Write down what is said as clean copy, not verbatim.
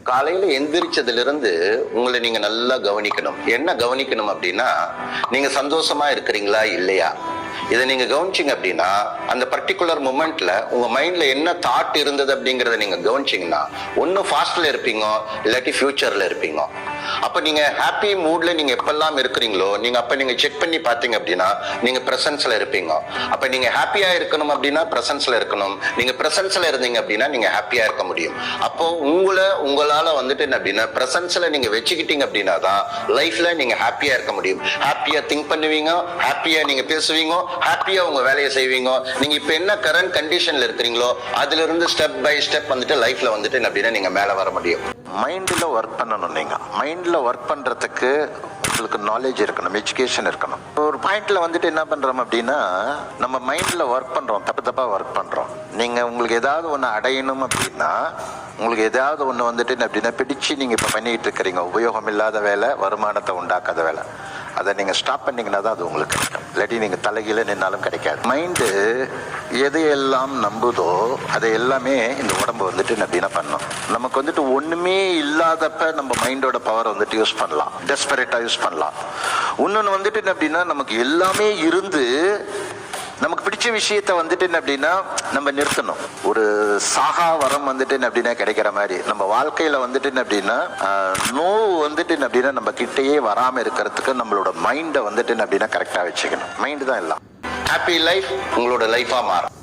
காலையில எந்திரிச்சதுல இருந்து உங்களை நீங்க நல்லா கவனிக்கணும். என்ன கவனிக்கணும் அப்படின்னா, நீங்க சந்தோஷமா இருக்கிறீங்களா இல்லையா? இதை நீங்க கவனிச்சீங்க அப்படின்னா, அந்த பர்டிகுலர் மூமெண்ட்ல உங்க மைண்ட்ல என்ன தாட் இருந்தது அப்படிங்கறத நீங்க கவனிச்சீங்கன்னா, ஒன்னு ஃபாஸ்ட்ல இருப்பீங்க, இல்லாட்டி ஃபியூச்சர்ல இருப்பீங்க. அப்ப நீங்க ஹாப்பி மூட்ல நீங்க எப்பெல்லாம் இருக்கிறீங்களோ, அப்ப நீங்க செக் பண்ணி பாத்தீங்க அப்படின்னா நீங்க பிரசன்ஸ்ல இருப்பீங்க. அப்ப நீங்க ஹாப்பியா இருக்கணும் அப்படின்னா பிரசன்ஸ்ல இருக்கணும். நீங்க பிரசன்ஸ்ல இருந்தீங்க அப்படின்னா நீங்க ஹாப்பியா இருக்க முடியும். அப்போ உங்களால வந்துட்டு என்ன அப்படின்னா, பிரசன்ஸ்ல நீங்க வச்சுக்கிட்டீங்க அப்படின்னா தான் லைஃப்ல நீங்க ஹாப்பியா இருக்க முடியும். ஹாப்பியா திங்க் பண்ணுவீங்க, ஹாப்பியா நீங்க பேசுவீங்க, ஹாப்பியா உங்க வேலையை செய்வீங்க. நீங்க இப்ப என்ன கரண்ட் கண்டிஷன்ல இருக்கிறீங்களோ அதுல இருந்து ஸ்டெப் பை ஸ்டெப் வந்துட்டு லைஃப்ல வந்துட்டு என்ன அப்படின்னா நீங்க மேல வர முடியும். மைண்ட்ல ஒர்க் பண்ணணும். நீங்க மைண்ட்ல ஒர்க் பண்றதுக்கு உங்களுக்கு நாலேஜ் இருக்கணும், எஜுகேஷன் இருக்கணும். ஒரு பாயிண்ட்ல வந்துட்டு என்ன பண்றோம் அப்படின்னா, நம்ம மைண்ட்ல ஒர்க் பண்றோம், தப்பா ஒர்க் பண்றோம். நீங்க உங்களுக்கு ஏதாவது ஒண்ணு அடையணும் அப்படின்னா, உங்களுக்கு ஏதாவது ஒண்ணு வந்துட்டு என்ன அப்படின்னா பிடிச்சு நீங்க இப்ப பண்ணிட்டு இருக்கிறீங்க, உபயோகம் இல்லாத வேலை, வருமானத்தை உண்டாக்காத வேலை, அதை நீங்க ஸ்டாப் பண்ணீங்கன்னா தான் அது உங்களுக்கு கிடைக்கும். இல்லாட்டி நீங்க தலைகீழ நின்னாலும் கிடைக்காது. மைண்டு எது எல்லாம் நம்புதோ அதை எல்லாமே இந்த உடம்பு வந்துட்டு அப்படின்னா பண்ணும். நமக்கு வந்துட்டு ஒண்ணுமே இல்லாதப்ப நம்ம மைண்டோட பவர் வந்துட்டு யூஸ் பண்ணலாம், டெஸ்பரேட்டா யூஸ் பண்ணலாம். இன்னொன்னு வந்துட்டு அப்படின்னா, நமக்கு எல்லாமே இருந்து நமக்கு பிடிச்ச விஷயத்த வந்துட்டு என்ன அப்படின்னா நம்ம நிறுத்தணும். ஒரு சாகா வரம் வந்துட்டு என்ன அப்படின்னா கிடைக்கிற மாதிரி நம்ம வாழ்க்கையில வந்துட்டு என்ன அப்படின்னா நோவு வந்துட்டு என்ன அப்படின்னா நம்ம கிட்டேயே வராம இருக்கிறதுக்கு நம்மளோட மைண்டை வந்துட்டு என்ன அப்படின்னா கரெக்டா வச்சுக்கணும். மைண்ட் தான் எல்லாம். ஹாப்பி லைஃப் உங்களோட லைஃபா மாறும்.